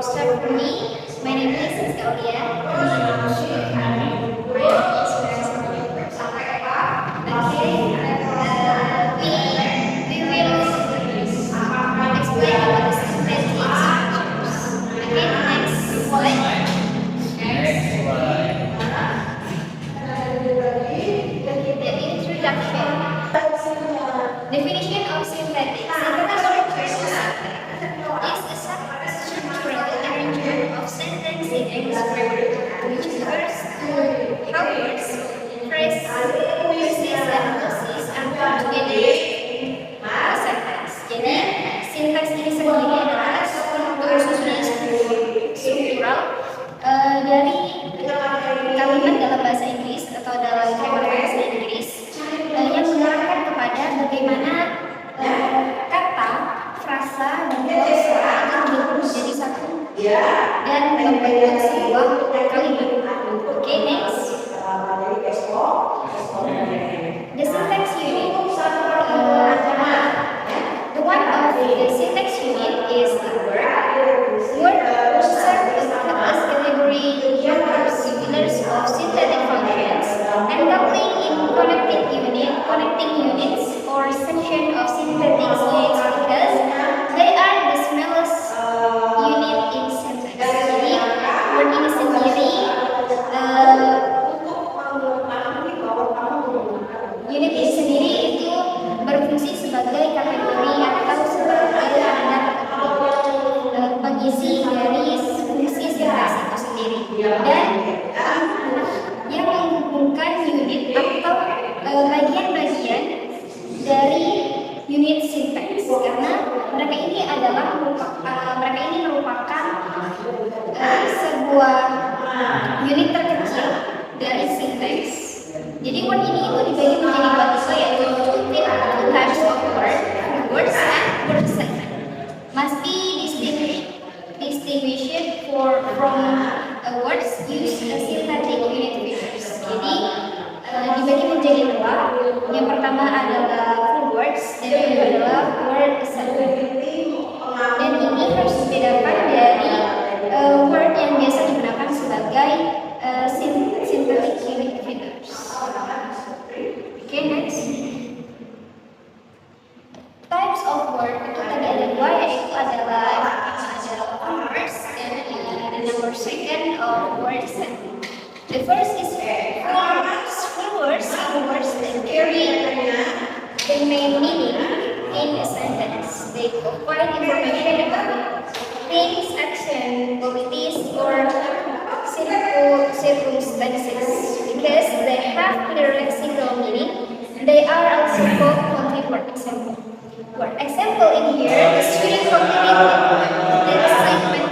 start for me. My name is Aulia. Definition of synthetic. Synthetic structure is a structural arrangement of sentence in English grammar, which refers to how words, phrases, and clauses are put together in a sentence. Jadi, sintaks ini sendiri adalah struktur struktural dari kalimat dalam bahasa Inggris atau dalam grammar bahasa Inggris yang mengarahkan kepada bagaimana kata, frasa, dan klausa akan digabung menjadi satu dan membentuk sebuah kalimat. Okay, next. The syntax unit. The one of the syntax unit is the word. Word serve as category pillars of synthetic functions and coupling in connecting units or section of synthetic units because they are the smallest unit in syntax. Jadi word ini sendiri unit ini sendiri itu berfungsi sebagai kategori atau sebagai pengisi dari fungsi sintaks itu sendiri dan yang menghubungkan unit atau bagian-bagian dari unit sintaks karena mereka ini merupakan sebuah unit terkecil dari sintaks. Jadi word ini itu dibagi menjadi dua tipe yaitu two types of words and word segment. Must be distinguished from words use synthetic unit features. Jadi dibagi menjadi dua. Yang pertama adalah full words dan yang kedua adalah word segment. Dan ini harus dibedakan dari word yang biasa digunakan sebagai synthetic unit features. Okay, next. Types of word itu tadi ada dua, yaitu adalah full words dan the number second of word segment. The first is full words. Full words are words that carry the main meaning in a sentence. They provide information about things, action, qualities, or circumstances. Because they have clear lexical meaning, they are also called complete word example. For example, in here, the student completing the assignment.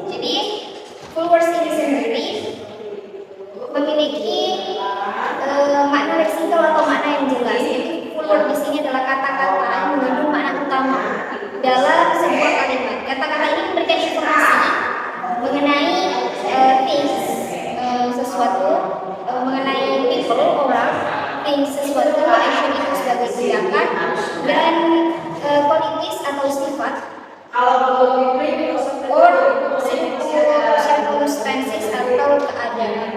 Jadi, full words ini sendiri memiliki makna leksikal atau makna yang jelas. Jadi, full word di sini adalah kata-kata yang mengandung makna utama dalam sebuah kalimat. Kata-kata ini memberikan informasi mengenai things, sesuatu, mengenai people, orang, things, sesuatu, action itu sebagai tindakan, dan qualities atau sifat, or circumstances atau keadaan.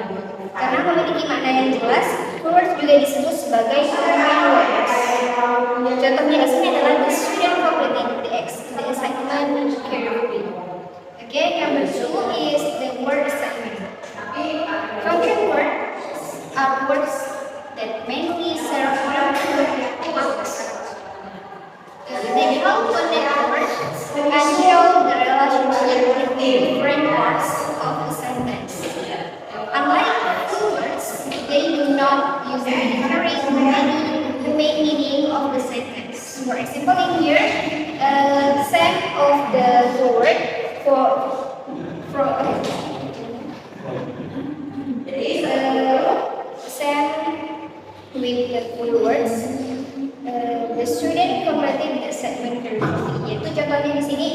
Karena memiliki makna yang jelas, full words juga disebut sebagai combined words. Contohnya di sini adalah the student completed the assignment carefully. Okay, number 2 is the word segment. Function words are words that mainly serve one purpose. They help connect words and show the relationship between different parts of the sentence. Unlike full words, they do not usually carry the main meaning of the sentence. For example, in here, some of the word same with the full words. The student completed the segment carefully. Yaitu contohnya di sini.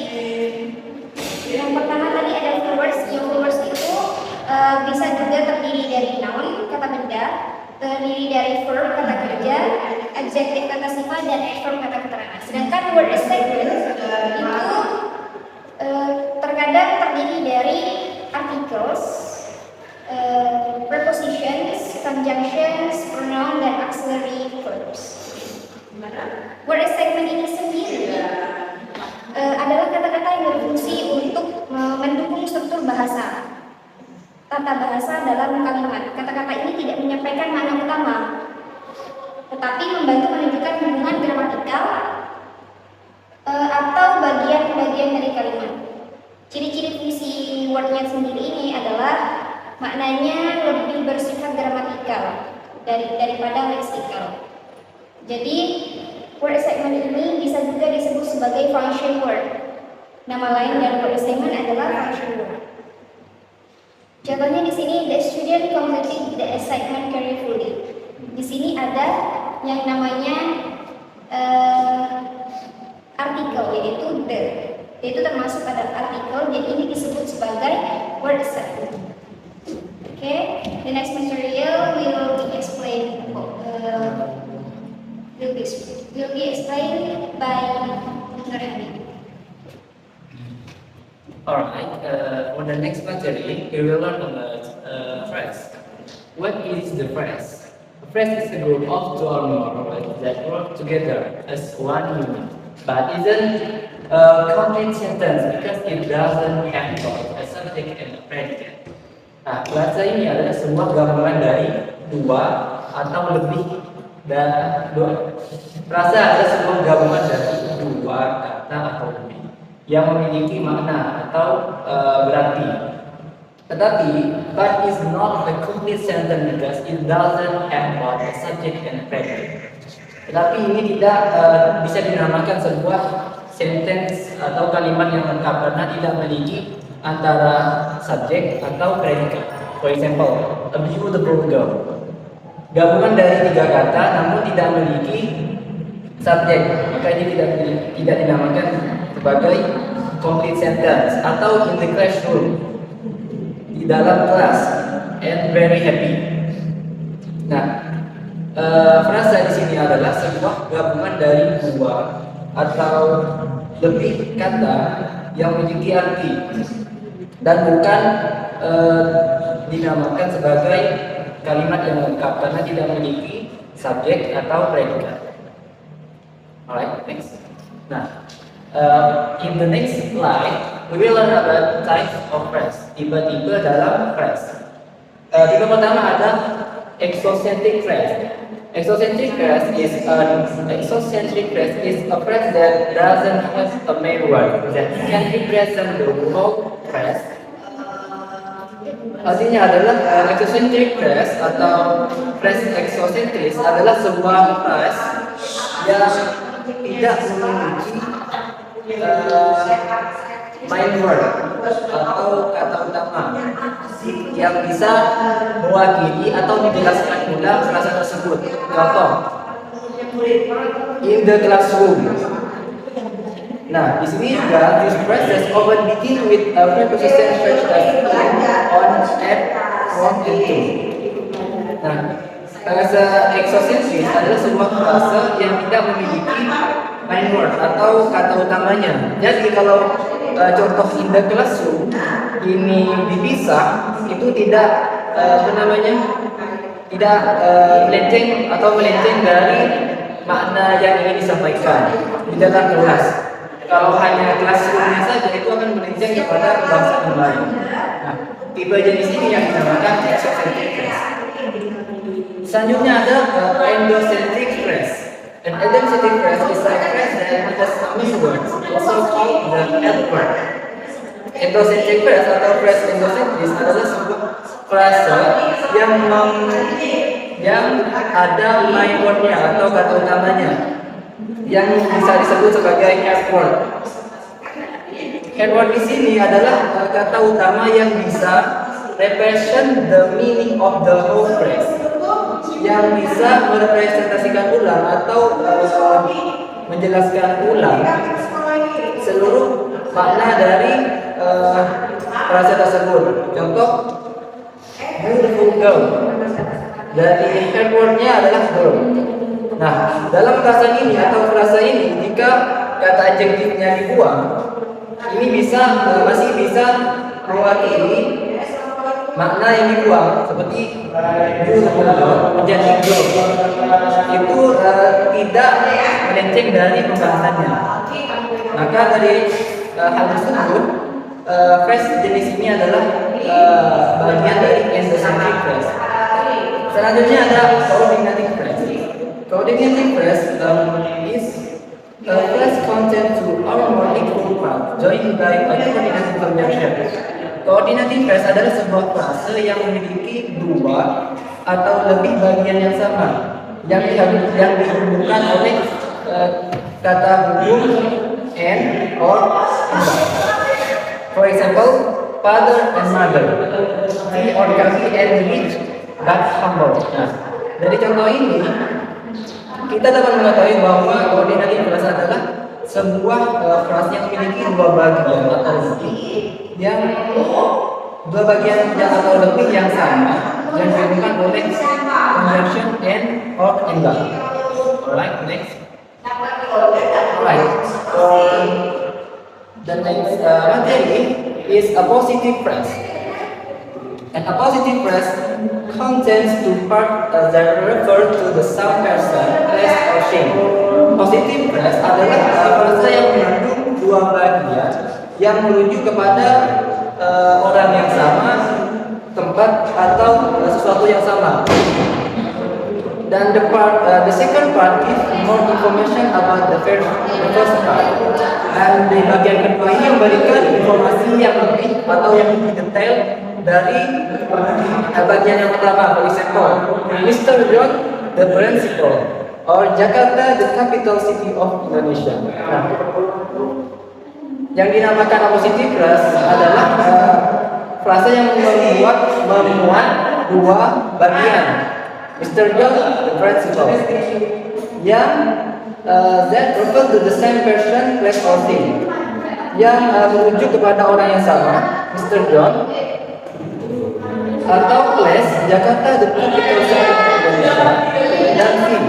Yang pertama tadi ada full words. Yang full words itu bisa juga terdiri dari noun, kata benda, terdiri dari verb, kata kerja, adjektif, kata sifat, dan adverb, kata keterangan. Sedangkan word segment itu struktur bahasa. Tata bahasa dalam kalimat. Kata-kata ini tidak menyampaikan makna utama, tetapi membantu menunjukkan hubungan gramatikal atau bagian-bagian dari kalimat. Ciri-ciri fungsi wordnya sendiri ini adalah maknanya lebih bersifat gramatikal daripada leksikal. Jadi word assignment ini bisa juga disebut sebagai function word. Nama lain dari word assignment adalah function word. Contohnya di sini, the student completed the assignment carefully. Di sini ada yang namanya artikel, yaitu the. Itu termasuk pada artikel, jadi ini disebut sebagai word assignment. Okay, the next material will be explained by Nurhani. Alright, for the next material, we will learn about phrase. What is the phrase? A phrase is a group of two or more words that work together as one unit, but isn't a complete sentence because it doesn't have both a subject and a predicate. Nah, frasa ini adalah sebuah gabungan dari dua atau lebih dan dua. Frasa adalah sebuah gabungan dari dua kata atau lebih yang memiliki makna atau berarti. Tetapi, but is not a complete sentence because it doesn't have both a subject and predicate. Tetapi ini tidak bisa dinamakan sebuah sentence atau kalimat yang lengkap karena tidak memiliki antara subjek atau predikat. For example, a beautiful girl. Gabungan dari tiga kata namun tidak memiliki subjek, maka ini tidak dinamakan sebagai complete sentence. Atau in the classroom, di dalam kelas, and very happy. Nah, frasa di sini adalah sebuah gabungan dari dua atau lebih kata yang memiliki arti dan bukan dinamakan sebagai kalimat yang lengkap karena tidak memiliki subjek atau predikat. Alright, next. Nah, in the next slide, we will learn about types of phrase. Tipe-tipe dalam phrase. Tipe pertama ada exocentric phrase. Exocentric phrase is a phrase that doesn't have a main word that can represent the whole phrase. Artinya adalah exocentric phrase atau phrase exocentris adalah sebuah phrase yang tidak memiliki main word atau kata utama yang bisa mewakili atau menjelaskan ulang frasa tersebut. Contoh, in the classroom. Nah, di sini juga this phrase often begin with a preposition such as on, at, from, and to. Nah, frasa exocentris adalah sebuah frasa yang tidak memiliki main word atau kata utamanya. Jadi kalau contoh in the classroom ini dipisah, itu tidak tidak melenceng dari makna yang ingin disampaikan di dalam kelas. Kalau hanya classroomnya saja itu akan melenceng kepada bahasa yang lain. Nah, tipe jenis ini yang dinamakan exocentric phrase. Selanjutnya ada endocentric phrase. An endocentric phrase is a phrase that has many words, also called the adverb. Endocentric phrase atau phrase endocentris adalah sebuah frasa yang ada main word-nya atau kata utamanya yang bisa disebut sebagai headword. Headword di sini adalah kata utama yang bisa represent the meaning of the whole phrase, yang bisa merepresentasikan ulang atau menjelaskan ulang seluruh makna dari frasa tersebut. Contoh, beautiful girl. Dari headword-nya adalah girl. Nah, dalam frasa ini atau frasa ini, jika kata adjektifnya dibuang, ini masih bisa mewakili makna yang dibuang, seperti beautiful girl menjadi girl. Itu tidak melenceng dari pembahasannya. Maka dari hal tersebut, phrase jenis ini adalah bagian dari endocentric phrase. Selanjutnya ada coordinating phrase. Coordinating phrase is a phrase content to or more equal part joined by a coordinating conjunction. Coordinating phrase adalah sebuah frase yang memiliki dua atau lebih bagian yang sama yang dihubungkan oleh kata hubung and or and. For example, father and mother, he or kami and rich but humble. Nah, dari contoh ini kita dapat mengetahui bahwa coordinating phrase adalah sebuah frase yang memiliki dua bagian atau lebih yang sama yang dihubungkan oleh conjunction and or and. Alright, next. Alright, so the next materi is a positive phrase. And a positive phrase contains two parts that refer to the same person, place, or thing. Positive phrase adalah frase yang mengandung dua bagian yang merujuk kepada orang yang sama, tempat, atau sesuatu yang sama. Dan the second part gives more information about the first part. Dan di bagian kedua ini memberikan informasi yang lebih atau yang lebih detail dari bagian yang pertama. For example, Mr. John, the principal, or Jakarta, the capital city of Indonesia. Nah, yang dinamakan positive phrase adalah frase yang memuat dua bagian. Mr. John, the principal, yang that refer to the same person, place, or thing, yang merujuk kepada orang yang sama, Mr. John, atau place, Jakarta, the capital city of Indonesia, dan thing.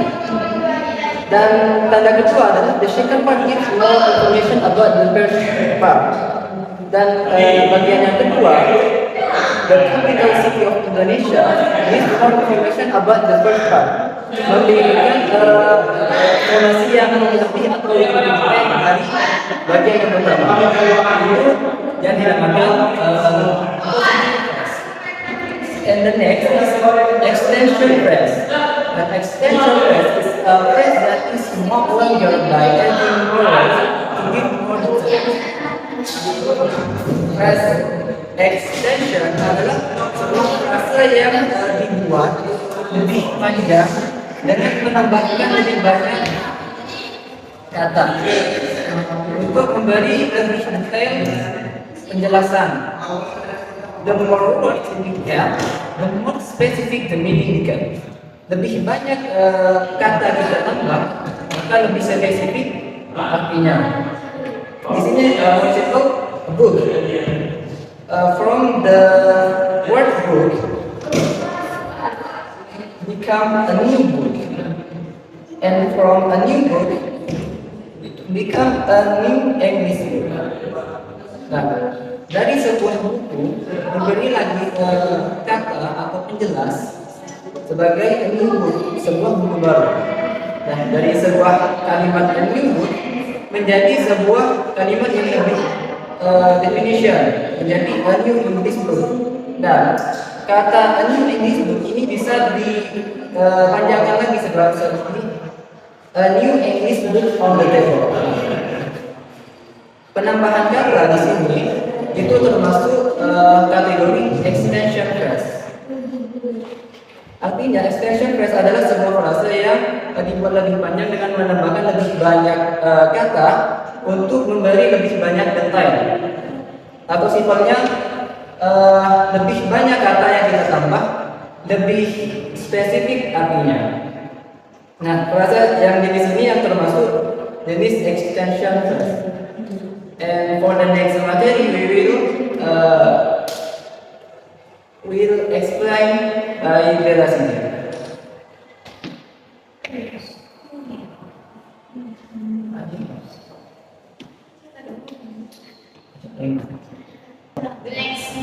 Dan tanda kedua adalah the second part gives more information about the first part. Dan bagian yang kedua, the capital city of Indonesia, gives more information about the first part. Memberikan informasi yang lebih atau yang lebih baik dari bagian yang pertama. Itu yang dinamakan and the next is extension phrase. An extension phrase is a phrase that is more longer by adding more words to give more detail. Phrase extension adalah sebuah frase yang dibuat lebih panjang dengan menambahkan lebih banyak kata untuk memberi lebih detail penjelasan. The more words we have, the more specific the meaning becomes. Lebih banyak kata kita tambah, maka lebih spesifik artinya. Di sini for example, a book. From the word book become a new book, and from a new book become a new English book. Nah, dari sebuah buku diberi lagi kata atau penjelas sebagai a new book, sebuah buku baru. Nah, dari sebuah kalimat a new book menjadi sebuah kalimat yang lebih definition, menjadi a new English book. Dan kata a new English book ini bisa dipanjangkan lagi seperti a new English book on the table. Penambahan kata di sini itu termasuk kategori extension phrase. Artinya extension phrase adalah sebuah frase yang dibuat lebih panjang dengan menambahkan lebih banyak kata untuk memberi lebih banyak detail. Atau simpelnya lebih banyak kata yang kita tambah, lebih spesifik artinya. Nah, frase yang jenis ini yang termasuk jenis extension phrase. And for the next materi we will explain relasinya. The next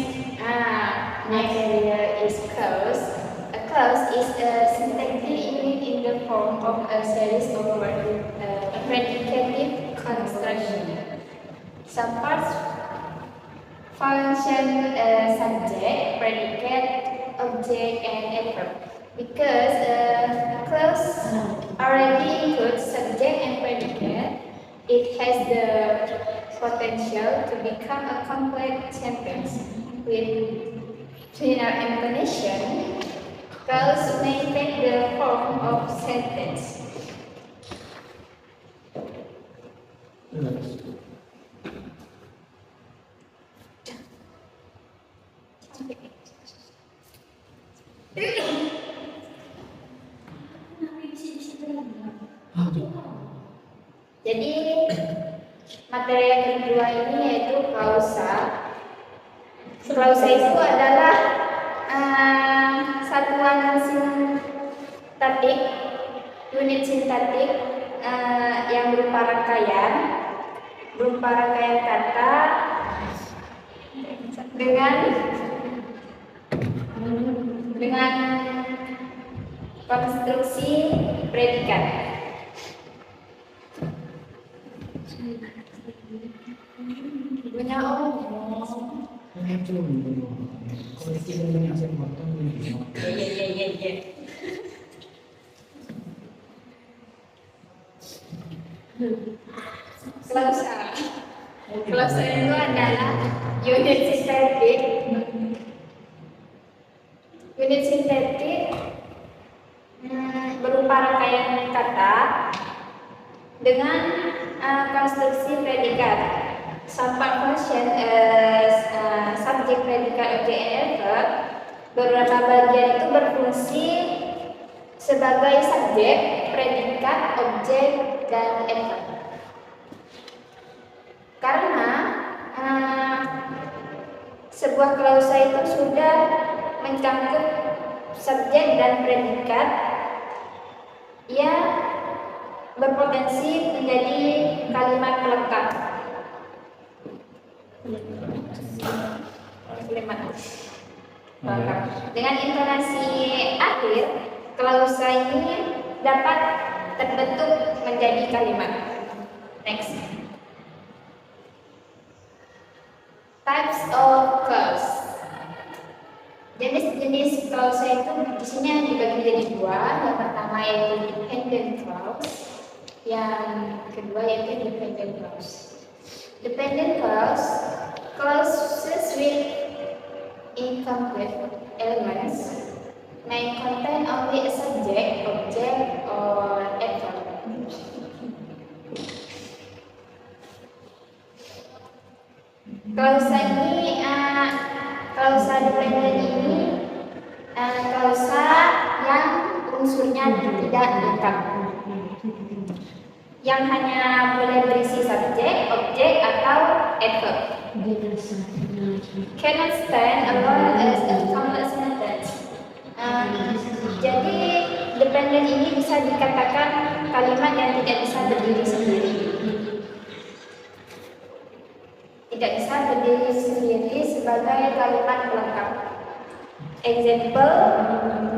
area is clause. A clause is a syntactic unit in the form of a series of words, a predicative construction. Some parts function, subject, predicate, object, and adverb. Because clause already includes subject and predicate, it has the potential to become a complete sentence with cleaner intonation. Clause may take the form of sentence. Jadi materi yang kedua ini yaitu klausa. Klausa itu adalah satuan sintaktik, unit sintaktik yang berupa rangkaian kata dengan konstruksi predikat. Punya Klausa itu adalah unit sintaktik. Unit sintaktik berupa rangkaian kata dengan konstruksi predikat. Sampai function subject, predikat, object, and adverb. Beberapa bagian itu berfungsi sebagai subjek, predikat, objek, dan adverb. Karena sebuah klausa itu sudah mencakup subjek dan predikat, ia berpotensi menjadi kalimat pelengkap. Dengan intonasi akhir, klausa ini dapat terbentuk menjadi kalimat. Next. Types of clause. Jenis-jenis klausa itu di sini dibagi menjadi dua. Yang pertama yaitu dependent clause, yang kedua yaitu dependent clause. Dependent clause, clauses with incomplete elements may contain only a subject, object, or adverb. Klausa ini, klausa dependent ini klausa yang unsurnya tidak lengkap, yang hanya boleh berisi subjek, objek, atau adverb. Cannot stand alone as a complete sentence. Jadi dependent ini bisa dikatakan kalimat yang tidak bisa berdiri sendiri. Tidak bisa berdiri sendiri sebagai kalimat pelengkap. Example,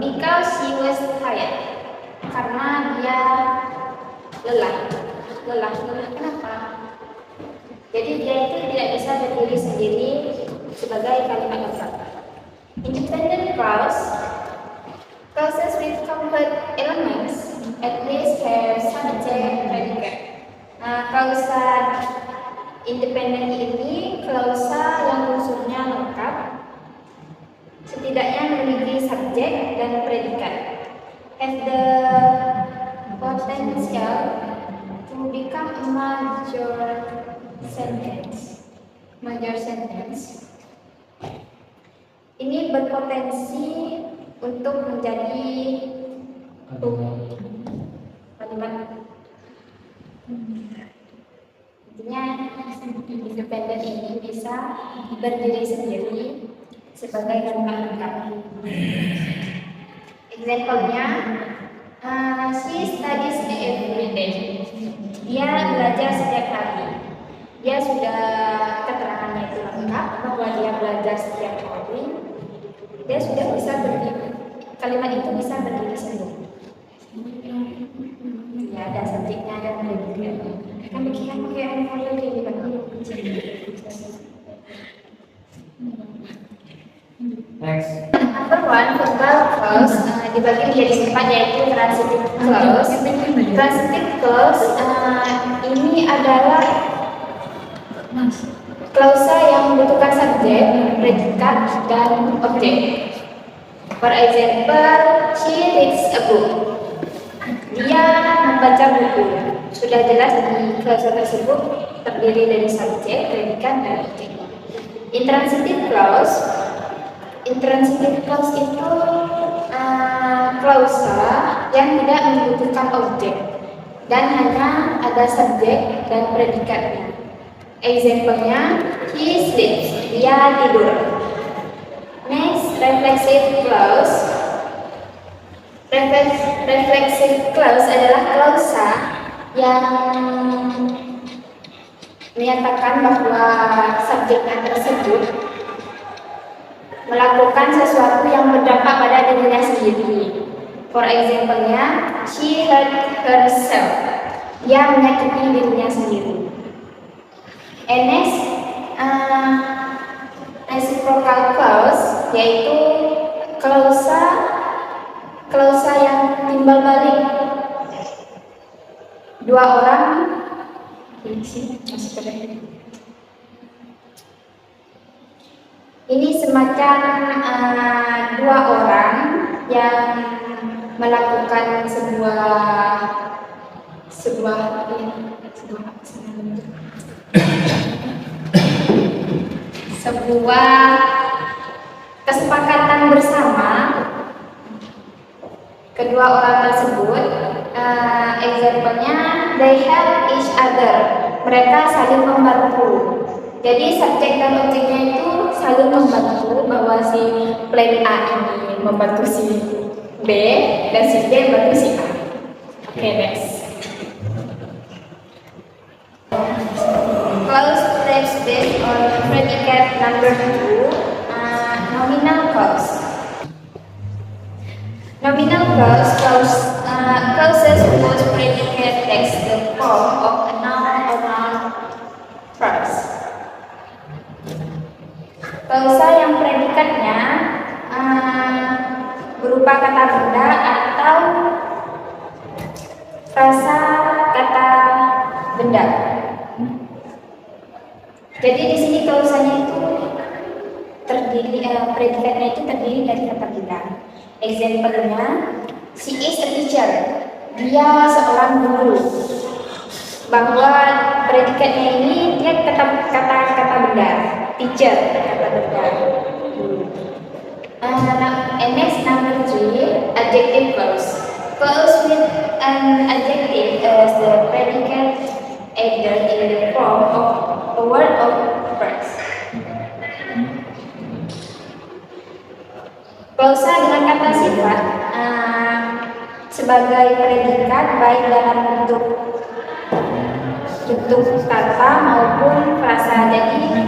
because she was tired. Karena dia lelah. Lelah kenapa? Jadi dia itu tidak bisa berdiri sendiri sebagai kalimat lengkap. Independent clause, clauses with complete elements at least have subject, predicate. Klausa independent ini klausa yang unsurnya lengkap, setidaknya memiliki subjek dan predikat. Has the potential to become a major sentence. Ini berpotensi untuk menjadi kalimat. Intinya independen ini bisa berdiri sendiri sebagai kalimat lengkap. Example-nya, she studies every day. Dia belajar setiap hari. Dia sudah keterangannya itu lengkap bahwa dia belajar setiap hari. Dia sudah bisa berdiri. Kalimat itu bisa berdiri sendiri. Ya, ada subjeknya, ada predikatnya. Kan bikin pakai model kayak gitu. Next. Number one, verbal clause dibagi menjadi 4, yaitu transitive clause. Transitive clause ini adalah klausa yang membutuhkan subjek, predikat, dan objek. For example, she reads a book. Dia membaca buku. Sudah jelas di klausa tersebut terdiri dari subjek, predikat, dan objek. Intransitive clause itu klausa yang tidak membutuhkan objek dan hanya ada subjek dan predikatnya. Example-nya, he sleeps, dia tidur. Next, reflexive clause. Reflexive clause adalah klausa yang menyatakan bahwa subjeknya tersebut melakukan sesuatu yang berdampak pada dirinya sendiri. For example-nya, she hurt herself. Dia menyakiti dirinya sendiri. And next, reciprocal clause, yaitu klausa yang timbal balik. Dua orang, ini semacam dua orang yang melakukan sebuah kesepakatan bersama. Kedua orang tersebut, example-nya, they help each other. Mereka saling membantu. Jadi subjek dan objeknya itu saling membantu, bahwa si plan A ini membantu si B dan si B membantu si A. Oke, next. Clause text based on predicate number 2, nominal clause. Nominal clauses whose predicate takes the form of a noun or noun phrase. Klausa yang predikatnya berupa kata benda atau frasa kata benda. Jadi di sini klausanya itu predikatnya itu terdiri dari kata benda. Example-nya, she is a teacher. Dia seorang guru. Bahwa predikatnya ini dia kata benda. Teacher, kata benda. And next, number 3, adjective clause. Clause with an adjective as the predicate either in the form of a word or phrase. Klausa dengan kata sifat sebagai predikat baik dalam bentuk kata maupun frasa. Jadi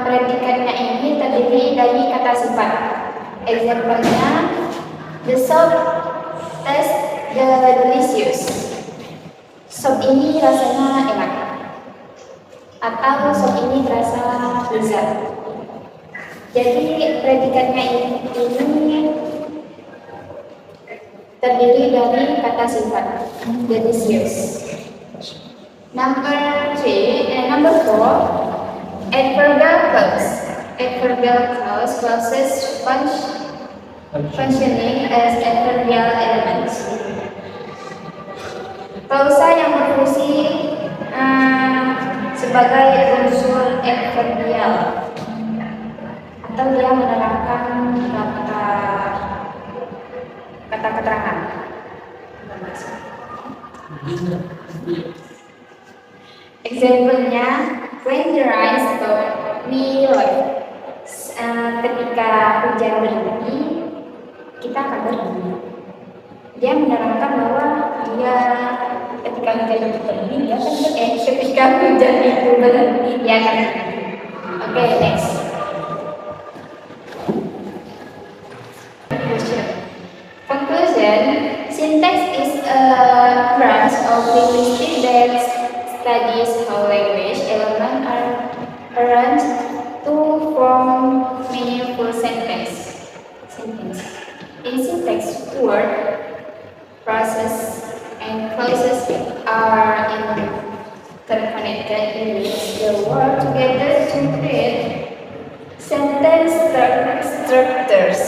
predikatnya ini terdiri dari kata sifat. Example-nya, the soup tastes delicious. Sop ini rasanya enak. Atau sop ini terasa lezat. Jadi predikatnya ini terdiri dari kata sifat delicious. Number 4, adverbial clause. Adverbial clauses functioning as adverbial elements. Klausa yang berfungsi sebagai unsur adverbial, atau dia menerangkan kata keterangan. Example-nya, when the rain stopped, we left. Ketika hujan berhenti, kita akan berhenti. Dia menerangkan bahwa dia ketika hujan itu berhenti, dia akan ketika hujan itu berhenti, dia akan berhenti. Oke, next. Conclusion, syntax is a branch of linguistics that studies how language elements are arranged to form meaningful sentences. word, phrases, and clauses are interconnected units. The word together to create sentence structures.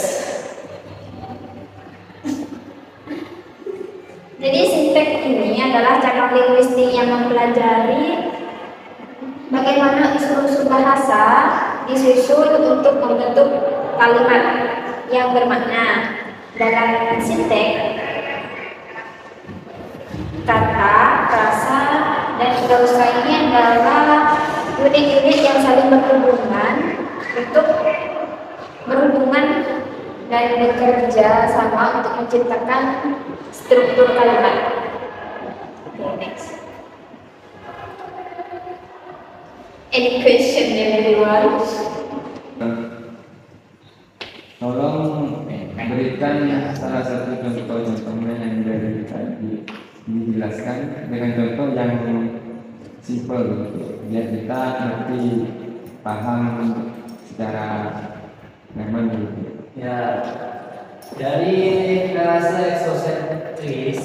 Jadi sintek ini adalah cara linguistik yang mempelajari bagaimana unsur-unsur bahasa disusun untuk membentuk kalimat yang bermakna. Dalam sintek, kata, frasa, dan klausa ini adalah unit-unit yang saling berhubungan dan bekerja sama untuk menciptakan struktur kalimat. Okay, next. Any question, everyone? Tolong berikan salah satu contoh-contohnya yang dari tadi dijelaskan dengan contoh yang simpel, biar kita ngerti, paham secara nyaman gitu. Ya, dari frase eksosentris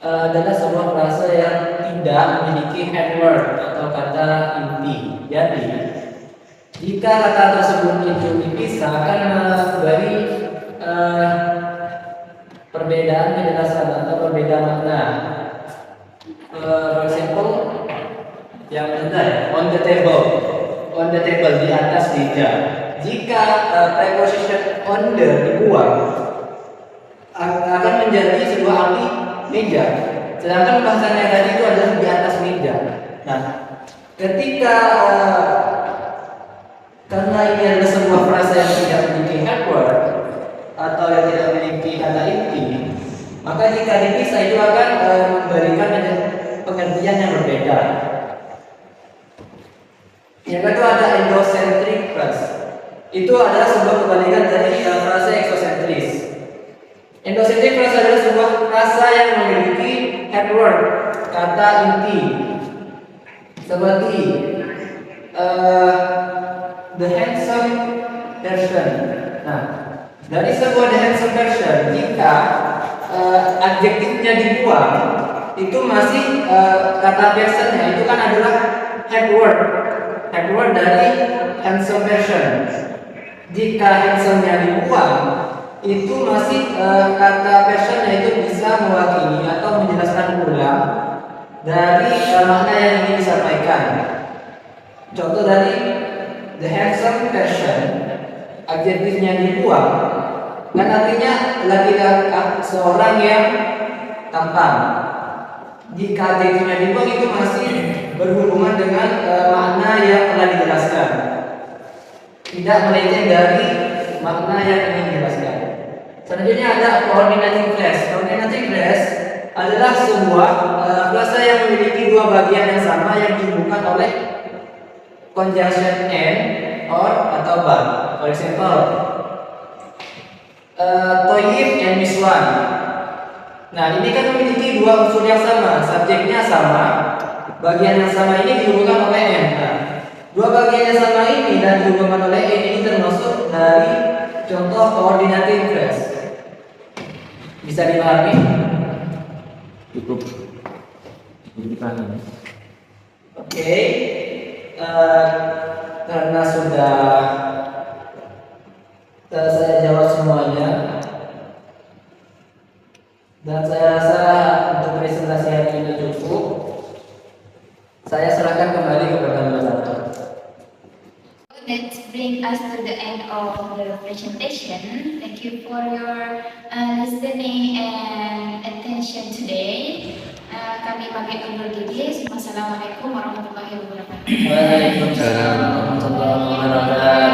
adalah sebuah frase yang tidak memiliki head word atau kata inti. Jadi, jika kata tersebut itu dipisah akan memberi perbedaan penjelasan atau berbeda makna. For example, yang benar on the table di atas meja. Jika preposition on the dibuang akan menjadi sebuah arti meja. Sedangkan bahasan yang tadi itu adalah di atas meja. Nah, ketika karena ini adalah sebuah frasa yang tidak memiliki head word atau yang tidak memiliki kata inti, maka jika dipisah itu akan memberikan pengertian yang berbeda. Yang kedua ada endocentric phrase. Itu adalah sebuah kebalikan dari frase eksosentris. Endocentric phrase adalah sebuah frasa yang memiliki head word, kata inti, seperti the handsome person. Nah, dari sebuah the handsome person, jika adjektifnya dibuang, itu masih kata personnya itu kan adalah head word dari handsome person. Jika handsome-nya dibuang, itu masih kata personnya itu bisa mewakili atau menjelaskan ulang dari makna yang ingin disampaikan. Contoh dari the handsome person, adjektifnya dibuang, kan artinya laki-laki seorang yang tampan. Jika adjektifnya dibuang itu masih berhubungan dengan makna yang telah dijelaskan, tidak melenceng dari makna yang ingin dijelaskan. Selanjutnya ada coordinating phrase. Coordinating phrase adalah sebuah frasa yang memiliki dua bagian yang sama yang dihubungkan oleh conjunction and or atau but. For example, Toyib and Miswan. Nah, ini kan memiliki dua unsur yang sama, subjeknya sama, bagian yang sama ini dihubungkan oleh n. Nah, dua bagian yang sama ini dan dihubungkan oleh n ini termasuk dari contoh coordinating phrase. Bisa dipahami? Cukup dipahami. Oke. Karena sudah saya jawab semuanya, dan saya rasa untuk presentasi hari ini cukup. Saya serahkan kembali kepada Mbak Satu. That brings us to the end of the presentation. Thank you for your listening and attention today. Kami pamit undur diri. Wassalamualaikum warahmatullahi wabarakatuh. Waalaikumsalam warahmatullahi wabarakatuh.